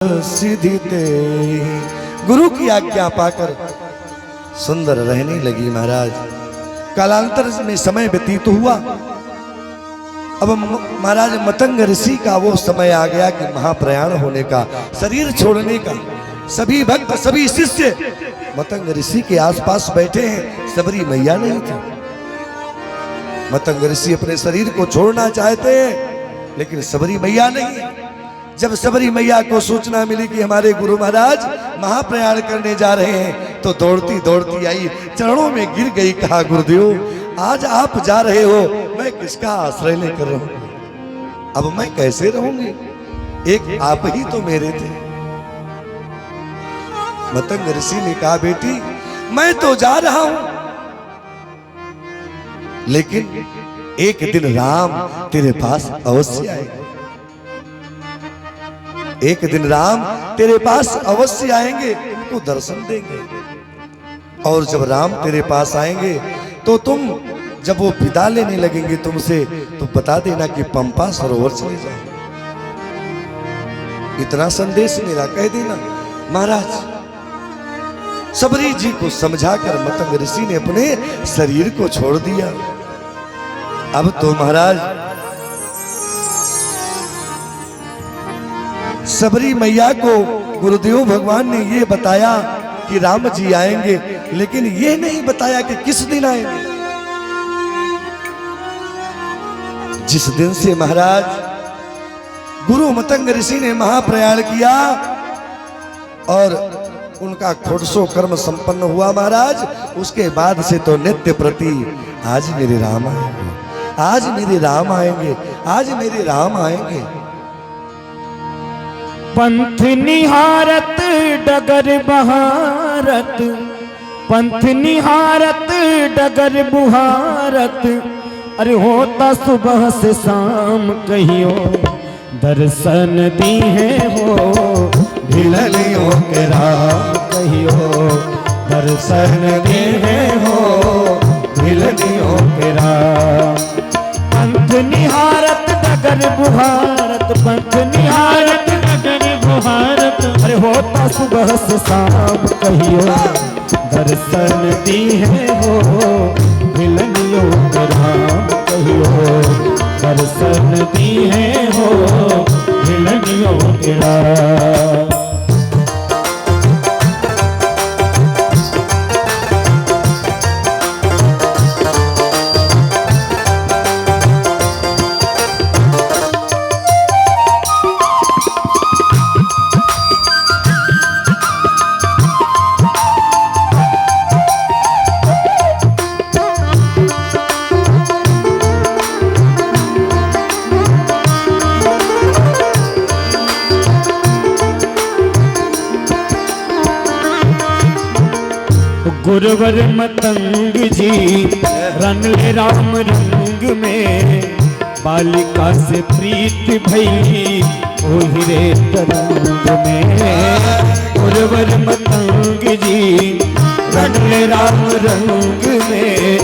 सीधी ते गुरु की आज्ञा पाकर सुंदर रहने लगी महाराज। कालांतर में समय व्यतीत हुआ। अब महाराज मतंग ऋषि का वो समय आ गया कि महाप्रयाण होने का, शरीर छोड़ने का। सभी भक्त सभी शिष्य मतंग ऋषि के आसपास बैठे हैं, सबरी मैया नहीं थी। मतंग ऋषि अपने शरीर को छोड़ना चाहते हैं लेकिन सबरी मैया नहीं। जब सबरी मैया को सूचना मिली कि हमारे गुरु महाराज महाप्रयाण करने जा रहे हैं तो दौड़ती दौड़ती आई, चरणों में गिर गई, कहा गुरुदेव आज आप जा रहे हो, मैं किसका आश्रय लेकर रहूं? अब मैं कैसे रहूंगी? एक आप ही तो मेरे थे। मतंग ऋषि ने कहा बेटी मैं तो जा रहा हूं लेकिन एक दिन राम तेरे पास अवश्य आएगा। एक दिन राम तेरे पास अवश्य आएंगे, तुमको दर्शन देंगे। और जब राम तेरे पास आएंगे तो तुम जब वो विदा लेने लगेंगे तुमसे तो बता देना कि पंपा सरोवर चले जाओ। इतना संदेश मेरा कह देना। महाराज सबरी जी को समझाकर मतंग ऋषि ने अपने शरीर को छोड़ दिया। अब तो महाराज सबरी मैया को गुरुदेव भगवान ने ये बताया कि राम जी आएंगे, लेकिन ये नहीं बताया कि किस दिन आएंगे। जिस दिन से महाराज गुरु मतंग ऋषि ने महाप्रयाण किया और उनका खोटसो कर्म संपन्न हुआ महाराज, उसके बाद से तो नित्य प्रति आज मेरे राम आएंगे, आज मेरे राम आएंगे, आज मेरे राम आएंगे। पंथ निहारत डगर बहारत, पंथ निहारत डगर बुहारत, अरे होता सुबह से शाम कहियो दर्शन दी है हो भिललियों के राम कहियो दर्शन दी है हो भिललियों के राम। पंथ निहारत डगर बुहारत, पंथ निहारत भारत, अरे होता सुबह से शाम कहियो दर्शन दी है हो भिलनियों के राम कहियो दर्शन दी है हो भिलनियों के राम। गुरुवर मतंग जी रन ले राम रंग में, बालिका से प्रीत भई ओहि रे तरंग में। गुरुवर मतंग जी रन ले राम रंग में,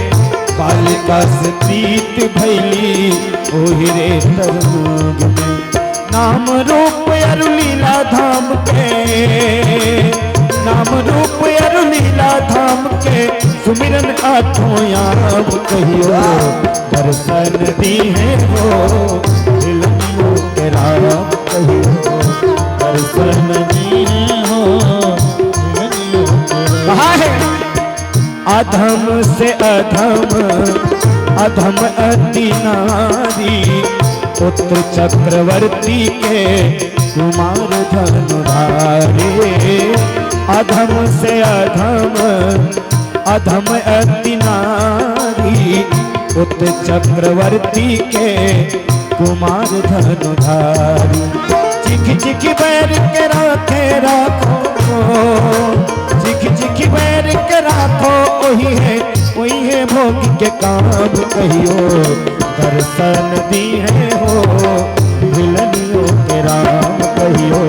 बालिका से प्रीत भई ओहि रे तरंग में। नाम रूप अरु लीला धाम के, नाम रूप अरु लीला धाम के, सुमिरन आठों याम कहियो दर्शन दी है हो भिलनियों के राम कहियो दर्शन दी है हो भिलनियों के राम। अधम से अधम अधम अति नारी, पुत्र चक्रवर्ती के कुमार धनुधारी। अधम से अधम अधम अति नारी, पुत्र चक्रवर्ती के कुमार धनुधारी। चिख चिख बैर के राखे राखो, चिख चिख बैर के राखो, वही है भोग के काम कहियो दर्शन दी है हो भिलनियों के राम कहियो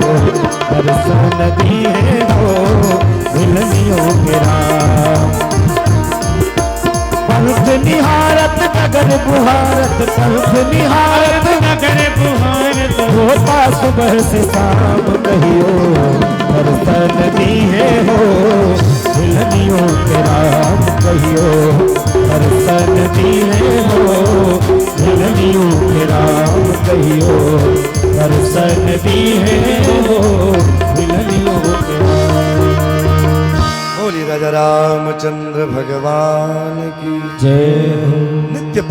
दर्शन दी है हो भिलनियों के राम। पंथ निहारत निहारत नगर बुहारत तरफ निहारत नगर बुहारत होता सुबह से शाम कहियो दर्शन दिए हो दुल्हनियों के राम कहियो दर्शन दिए हो दुल्हनियों के राम कहियो दर्शन दिए हो दुल्हनियों के राम। बोली राजा रामचंद्र भगवान की जय हो।